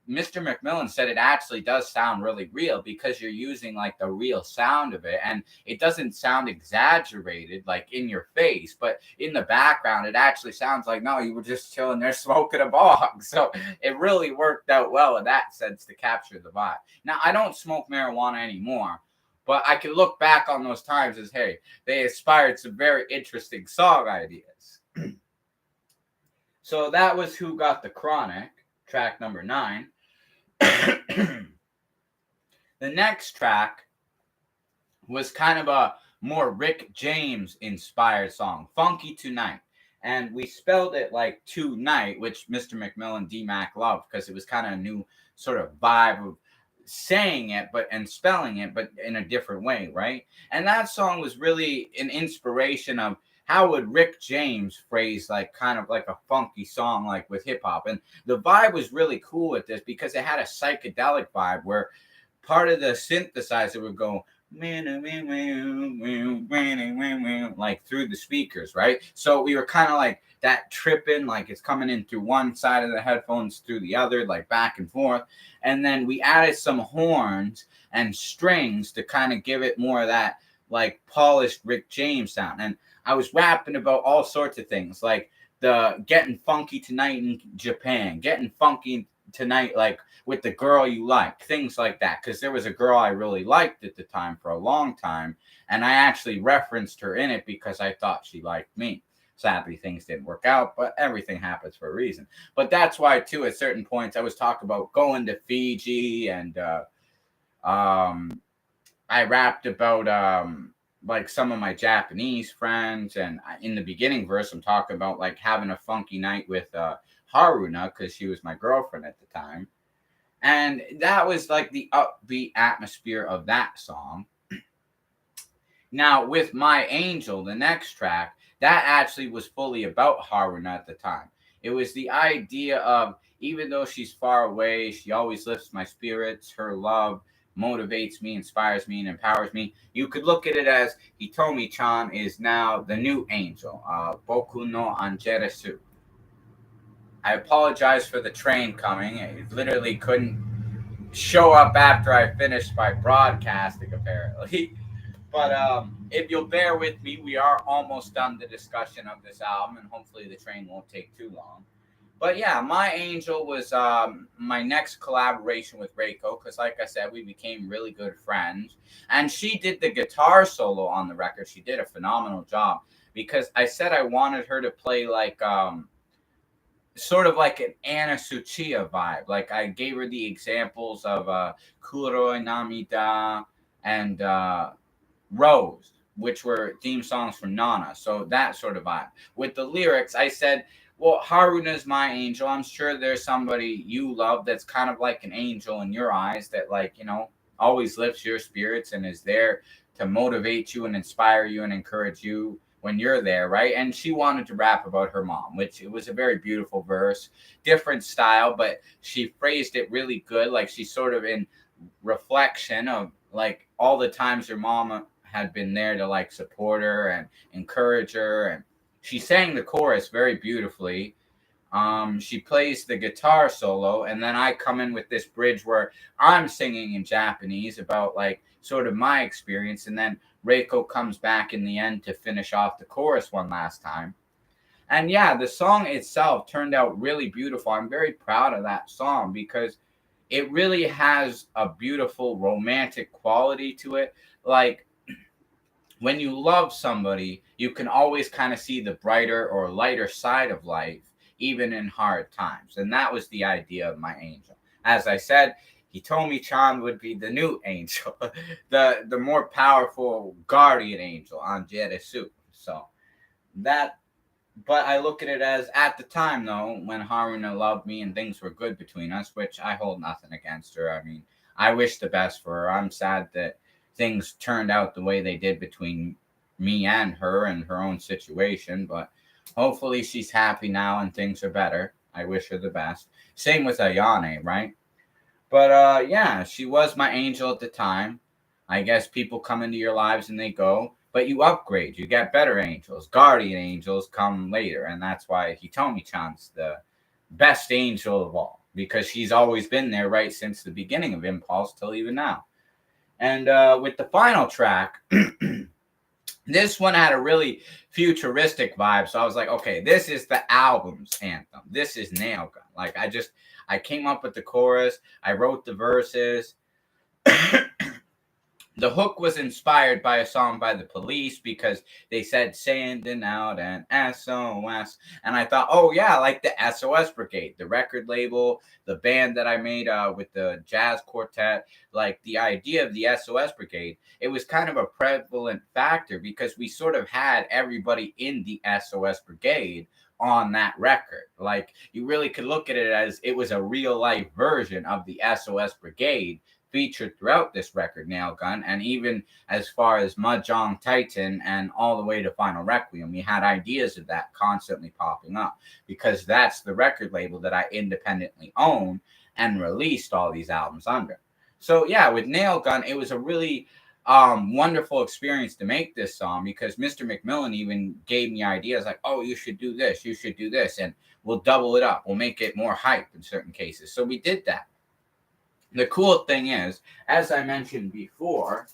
Mr. McMillan said it actually does sound really real because you're using like the real sound of it, and it doesn't sound exaggerated like in your face, but in the background it actually sounds like no, you were just chilling there smoking a bong. So it really worked out well in that sense to capture the vibe. Now I don't smoke marijuana anymore, but I can look back on those times as, hey, they inspired some very interesting song ideas. So that was Who Got the Chronic, track number 9. The next track was kind of a more Rick James inspired song, Funky Tonight. And we spelled it like tonight, which Mr. McMillan D-Mack loved because it was kind of a new sort of vibe of saying it and spelling it, but in a different way, right? And that song was really an inspiration of how would Rick James phrase like kind of like a funky song like with hip hop. And the vibe was really cool with this because it had a psychedelic vibe where part of the synthesizer would go like through the speakers, right? So we were kind of like that tripping, like it's coming in through one side of the headphones through the other, like back and forth. And then we added some horns and strings to kind of give it more of that like polished Rick James sound. And I was rapping about all sorts of things, like the getting funky tonight in Japan, getting funky tonight like with the girl you like, things like that. Because there was a girl I really liked at the time for a long time, and I actually referenced her in it because I thought she liked me. Sadly, things didn't work out, but everything happens for a reason. But that's why, too, at certain points, I was talking about going to Fiji, and I rapped about like some of my Japanese friends, and in the beginning verse I'm talking about like having a funky night with Haruna because she was my girlfriend at the time, and that was like the upbeat atmosphere of that song. Now with My Angel, the next track, that actually was fully about Haruna at the time. It was the idea of, even though she's far away, she always lifts my spirits. Her love motivates me, inspires me, and empowers me. You could look at it as Hitomi-chan is now the new angel, Boku no Angeresu. I apologize for the train coming. It literally couldn't show up after I finished my broadcasting, apparently. But if you'll bear with me, we are almost done the discussion of this album, and hopefully the train won't take too long. But yeah, My Angel was my next collaboration with Reiko because, like I said, we became really good friends. And she did the guitar solo on the record. She did a phenomenal job because I said I wanted her to play like sort of like an Anna Suchiya vibe. Like I gave her the examples of Kuro e Namida and Rose, which were theme songs from Nana. So that sort of vibe. With the lyrics, I said, well, Haruna's my angel. I'm sure there's somebody you love that's kind of like an angel in your eyes that, like, always lifts your spirits and is there to motivate you and inspire you and encourage you when you're there, right? And she wanted to rap about her mom, which it was a very beautiful verse, different style, but she phrased it really good. Like she's sort of in reflection of like all the times her mom had been there to like support her and encourage her, and she sang the chorus very beautifully. She plays the guitar solo, and then I come in with this bridge where I'm singing in Japanese about like sort of my experience, and then Reiko comes back in the end to finish off the chorus one last time. And yeah, the song itself turned out really beautiful. I'm very proud of that song because it really has a beautiful romantic quality to it. Like when you love somebody, you can always kind of see the brighter or lighter side of life, even in hard times. And that was the idea of My Angel. As I said, Hitomi Chan would be the new angel, the more powerful guardian angel on Jeresu. So that, but I look at it as at the time though, when Haruna loved me and things were good between us, which I hold nothing against her. I mean, I wish the best for her. I'm sad that things turned out the way they did between me and her own situation, but hopefully she's happy now and things are better. I wish her the best. Same with Ayane, right? But yeah, she was my angel at the time. I guess people come into your lives and they go, but you upgrade. You get better angels. Guardian angels come later, and that's why Hitomi-chan's the best angel of all because she's always been there right since the beginning of Impulse till even now. And with the final track, this one had a really futuristic vibe. So I was like, okay, this is the album's anthem. This is Nail Gun. Like I came up with the chorus. I wrote the verses. The hook was inspired by a song by the Police because they said sending out an SOS. And I thought, oh, yeah, like the SOS Brigade, the record label, the band that I made with the jazz quartet, like the idea of the SOS Brigade, it was kind of a prevalent factor because we sort of had everybody in the SOS Brigade on that record. Like you really could look at it as it was a real life version of the SOS Brigade featured throughout this record, Nail Gun, and even as far as Mahjong Titan and all the way to Final Requiem, we had ideas of that constantly popping up because that's the record label that I independently own and released all these albums under. So yeah, with Nail Gun, it was a really wonderful experience to make this song because Mr. McMillan even gave me ideas like, oh, you should do this, and we'll double it up. We'll make it more hype in certain cases. So we did that. The cool thing is, as I mentioned before,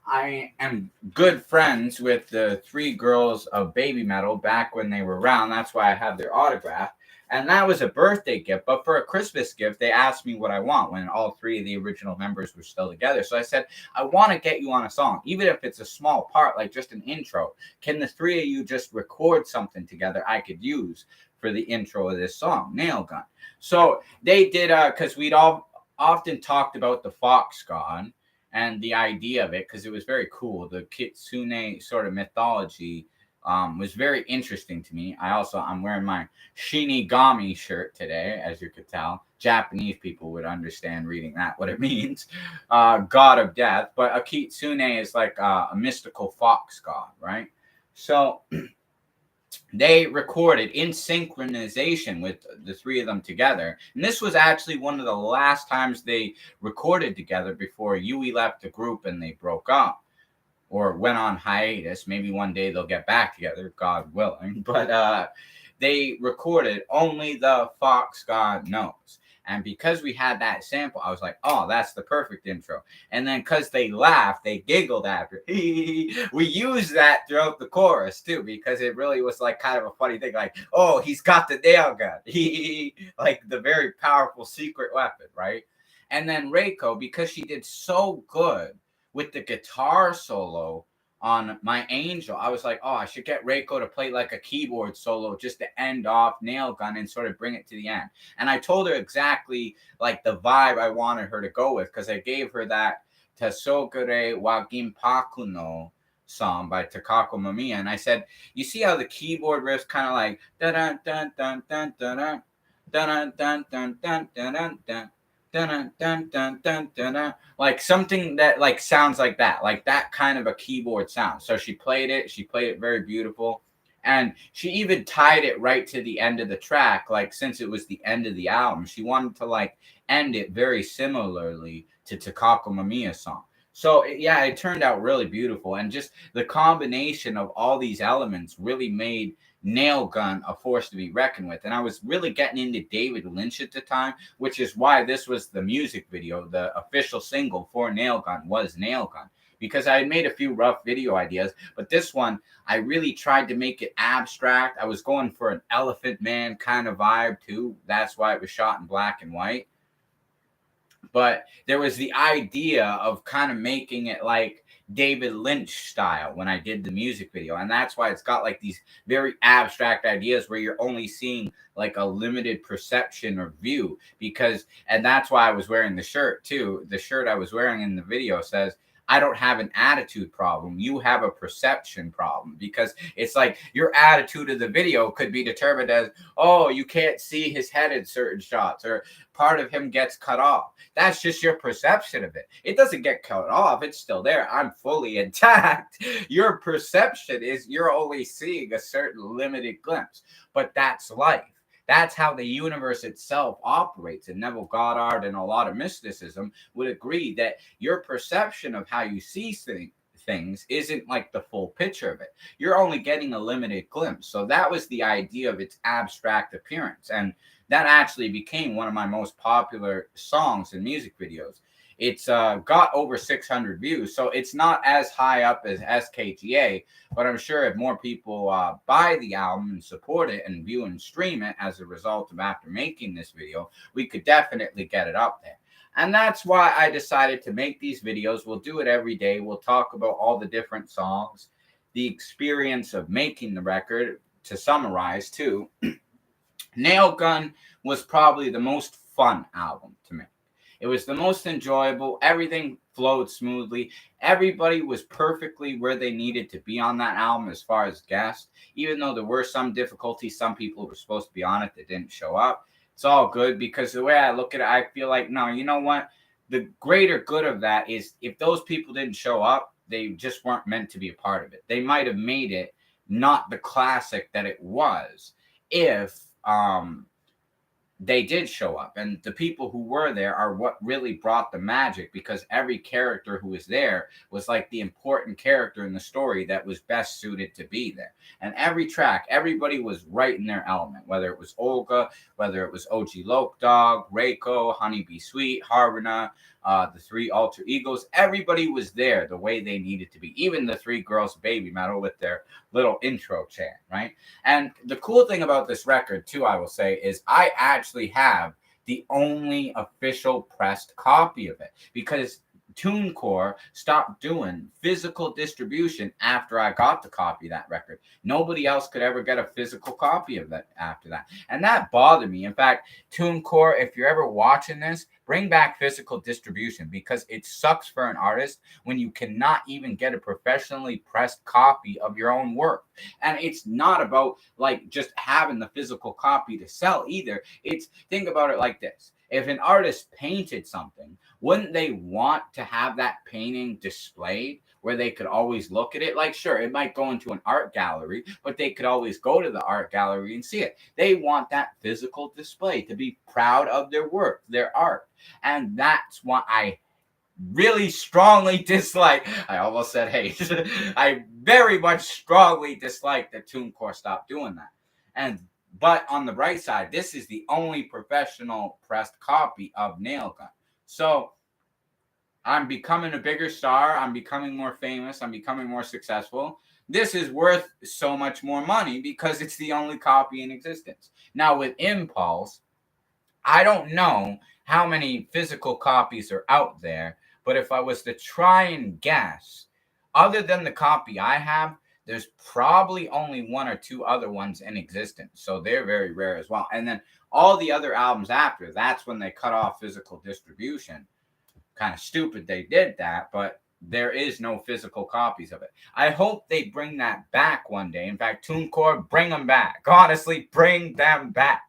I am good friends with the three girls of Baby Metal back when they were around. That's why I have their autograph. And that was a birthday gift. But for a Christmas gift, they asked me what I want when all three of the original members were still together. So I said, I want to get you on a song, even if it's a small part, like just an intro. Can the three of you just record something together I could use for the intro of this song, Nail Gun? So they did, because we'd all often talked about the fox god and the idea of it because it was very cool. The kitsune sort of mythology was very interesting to me. I'm wearing my Shinigami shirt today, as you could tell. Japanese people would understand reading that, what it means. God of death. But a kitsune is like a mystical fox god, right? So they recorded in synchronization with the three of them together. And this was actually one of the last times they recorded together before Yui left the group and they broke up or went on hiatus. Maybe one day they'll get back together, God willing. But they recorded Only the Fox God Knows. And because we had that sample, I was like, oh, that's the perfect intro. And then because they laughed, they giggled after. We used that throughout the chorus too, because it really was like kind of a funny thing. Like, oh, he's got the nail gun. Like the very powerful secret weapon, right? And then Reiko, because she did so good with the guitar solo on My Angel, I was like, oh, I should get Reiko to play like a keyboard solo just to end off Nail Gun and sort of bring it to the end. And I told her exactly like the vibe I wanted her to go with, because I gave her that Tesogure wa Ginpaku no song by Takako Mamiya. And I said, you see how the keyboard riff's kind of like dun dun dun dun dun dun dun dun dun dun dun dun dun. Dun, dun, dun, dun, dun, dun, like something that like sounds like that kind of a keyboard sound. So she played it very beautiful, and she even tied it right to the end of the track. Like, since it was the end of the album, she wanted to like end it very similarly to Takako Mamiya's song. So yeah, it turned out really beautiful, and just the combination of all these elements really made Nail Gun a force to be reckoned with. And I was really getting into David Lynch at the time, which is why this was the music video. The official single for Nail Gun was Nail Gun, because I had made a few rough video ideas, but this one, I really tried to make it abstract. I was going for an Elephant Man kind of vibe too. That's why it was shot in black and white. But there was the idea of kind of making it like David Lynch style when I did the music video. And that's why it's got like these very abstract ideas where you're only seeing like a limited perception or view. And that's why I was wearing the shirt too. The shirt I was wearing in the video says, I don't have an attitude problem. You have a perception problem, because it's like your attitude of the video could be determined as, oh, you can't see his head in certain shots, or part of him gets cut off. That's just your perception of it. It doesn't get cut off. It's still there. I'm fully intact. Your perception is you're only seeing a certain limited glimpse, but that's life. That's how the universe itself operates. And Neville Goddard and a lot of mysticism would agree that your perception of how you see things isn't like the full picture of it. You're only getting a limited glimpse. So that was the idea of its abstract appearance. And that actually became one of my most popular songs and music videos. It's got over 600 views, so it's not as high up as SKGA, but I'm sure if more people buy the album and support it and view and stream it as a result of after making this video, we could definitely get it up there. And that's why I decided to make these videos. We'll do it every day. We'll talk about all the different songs, the experience of making the record. To summarize too, Nail Gun was probably the most fun album to make. It was the most enjoyable. Everything flowed smoothly. Everybody was perfectly where they needed to be on that album as far as guests. Even though there were some difficulties, some people were supposed to be on it that didn't show up. It's all good, because the way I look at it, I feel like, no, you know what? The greater good of that is if those people didn't show up, they just weren't meant to be a part of it. They might have made it not the classic that it was if they did show up. And the people who were there are what really brought the magic, because every character who was there was like the important character in the story that was best suited to be there. And every track, everybody was right in their element, whether it was Olga, whether it was OG Loke Dog, Reiko, Honeybee Sweet, Harvina, the three alter egos. Everybody was there the way they needed to be. Even the three girls Baby Metal with their little intro chant, right? And the cool thing about this record too, I will say, is I actually have the only official pressed copy of it, because TuneCore stopped doing physical distribution after I got the copy of that record. Nobody else could ever get a physical copy of that after that. And that bothered me. In fact, TuneCore, if you're ever watching this, bring back physical distribution, because it sucks for an artist when you cannot even get a professionally pressed copy of your own work. And it's not about like just having the physical copy to sell either. It's, think about it like this. If an artist painted something, wouldn't they want to have that painting displayed where they could always look at it? Like, sure, it might go into an art gallery, but they could always go to the art gallery and see it. They want that physical display to be proud of their work, their art. And that's what I really strongly dislike. I almost said hate. I very much strongly dislike that TuneCore stopped doing that. And But on the bright side, this is the only professional pressed copy of Nail Gun. So I'm becoming a bigger star. I'm becoming more famous. I'm becoming more successful. This is worth so much more money because it's the only copy in existence. Now, with Impulse, I don't know how many physical copies are out there, but if I was to try and guess, other than the copy I have, there's probably only one or two other ones in existence. So they're very rare as well. And then all the other albums after, that's when they cut off physical distribution. Kind of stupid they did that, but there is no physical copies of it. I hope they bring that back one day. In fact, TuneCore, bring them back. Honestly, bring them back.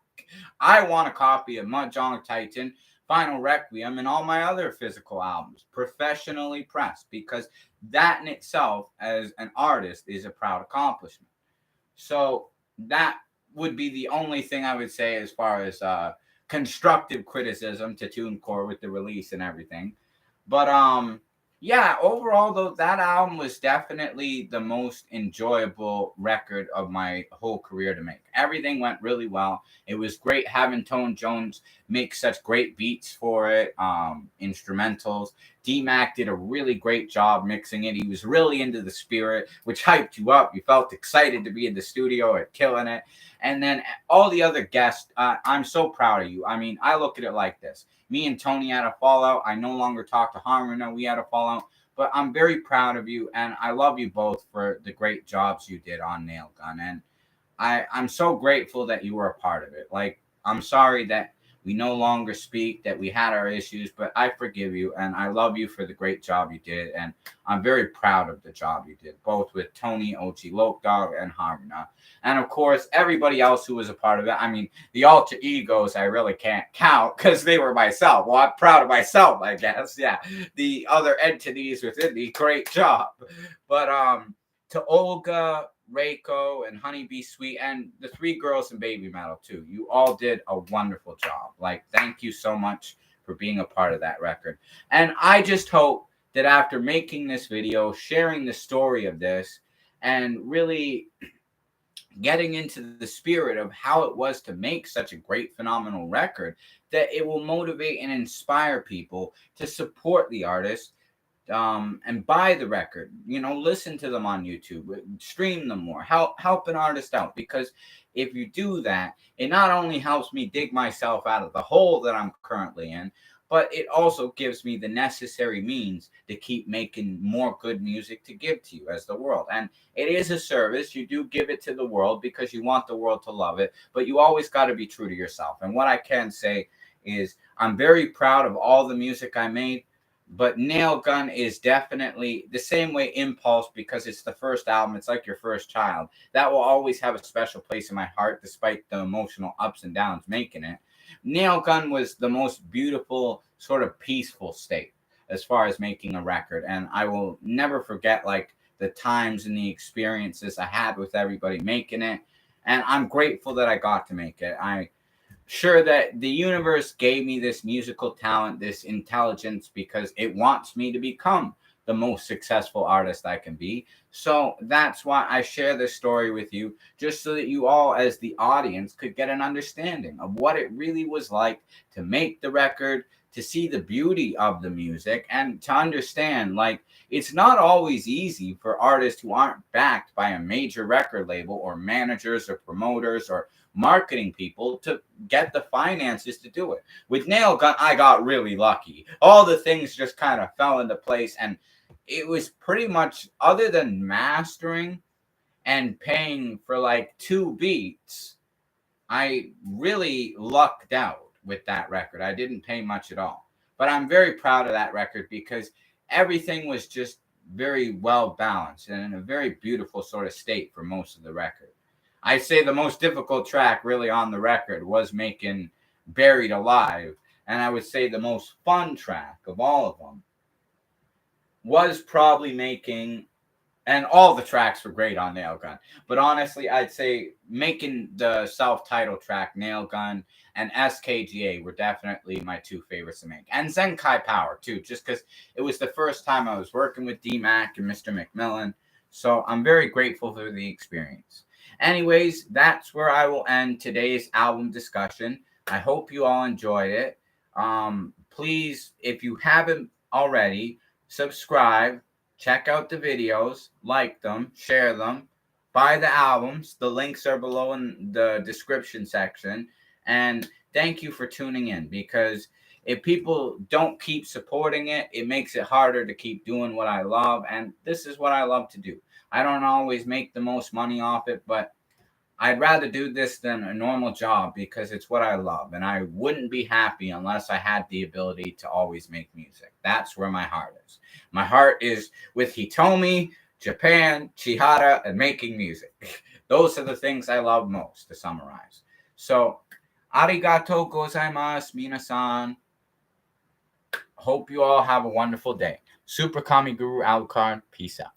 I want a copy of Mudjong Titan, Final Requiem, and all my other physical albums, professionally pressed, because that in itself, as an artist, is a proud accomplishment. So that would be the only thing I would say as far as constructive criticism to TuneCore with the release and everything. But yeah, overall though, that album was definitely the most enjoyable record of my whole career to make. Everything went really well. It was great having Tone Jones make such great beats for it, instrumentals. D-Mack did a really great job mixing it. He was really into the spirit, which hyped you up. You felt excited to be in the studio and killing it. And then all the other guests, I'm so proud of you. I mean, I look at it like this. Me and Tony had a fallout. I no longer talk to Harmona. We had a fallout. But I'm very proud of you, and I love you both for the great jobs you did on Nail Gun. And I'm so grateful that you were a part of it. Like, I'm sorry that we no longer speak, that we had our issues, but I forgive you, and I love you for the great job you did. And I'm very proud of the job you did, both with Tony, OG Loke Dog, and Harmona. And of course, everybody else who was a part of it. I mean, the alter egos I really can't count because they were myself. Well, I'm proud of myself, I guess. Yeah. The other entities within the great job. But to Olga, Reiko, and Honeybee Sweet, and the three girls in Baby Metal too. You all did a wonderful job. Like, thank you so much for being a part of that record. And I just hope that after making this video, sharing the story of this, and really getting into the spirit of how it was to make such a great, phenomenal record, that it will motivate and inspire people to support the artist, and buy the record. Listen to them on YouTube, stream them more, help an artist out. Because if you do that, it not only helps me dig myself out of the hole that I'm currently in, but it also gives me the necessary means to keep making more good music to give to you as the world. And it is a service. You do give it to the world because you want the world to love it, but you always got to be true to yourself. And what I can say is I'm very proud of all the music I made, but Nail Gun is definitely the same way Impulse, because it's the first album. It's like your first child. That will always have a special place in my heart, despite the emotional ups and downs making it. Nail Gun was the most beautiful, sort of peaceful state as far as making a record. And I will never forget, like, the times and the experiences I had with everybody making it. And I'm grateful that I got to make it. I'm sure that the universe gave me this musical talent, this intelligence, because it wants me to become the most successful artist I can be. So that's why I share this story with you, just so that you all, as the audience, could get an understanding of what it really was like to make the record, to see the beauty of the music, and to understand, like, it's not always easy for artists who aren't backed by a major record label or managers or promoters or marketing people to get the finances to do it. With Nail Gun, I got really lucky. All the things just kind of fell into place, and it was pretty much, other than mastering and paying for like 2 beats, I really lucked out with that record. I didn't pay much at all. But I'm very proud of that record because everything was just very well balanced and in a very beautiful sort of state for most of the record. I'd say the most difficult track really on the record was making Buried Alive. And I would say the most fun track of all of them was probably making, and all the tracks were great on Nail Gun, but honestly, I'd say making the self-titled track, Nail Gun, and SKGA were definitely my 2 favorites to make. And Zenkai Power, too, just because it was the first time I was working with D-Mack and Mr. McMillan. So I'm very grateful for the experience. Anyways, that's where I will end today's album discussion. I hope you all enjoyed it. Please, if you haven't already, subscribe, check out the videos, like them, share them, buy the albums. The links are below in the description section. And thank you for tuning in, because if people don't keep supporting it, it makes it harder to keep doing what I love. And this is what I love to do. I don't always make the most money off it, but I'd rather do this than a normal job because it's what I love. And I wouldn't be happy unless I had the ability to always make music. That's where my heart is. My heart is with Hitomi, Japan, Chihara, and making music. Those are the things I love most, to summarize. So, arigatou gozaimasu, minasan. Hope you all have a wonderful day. Super Kami Guru Alucard. Peace out.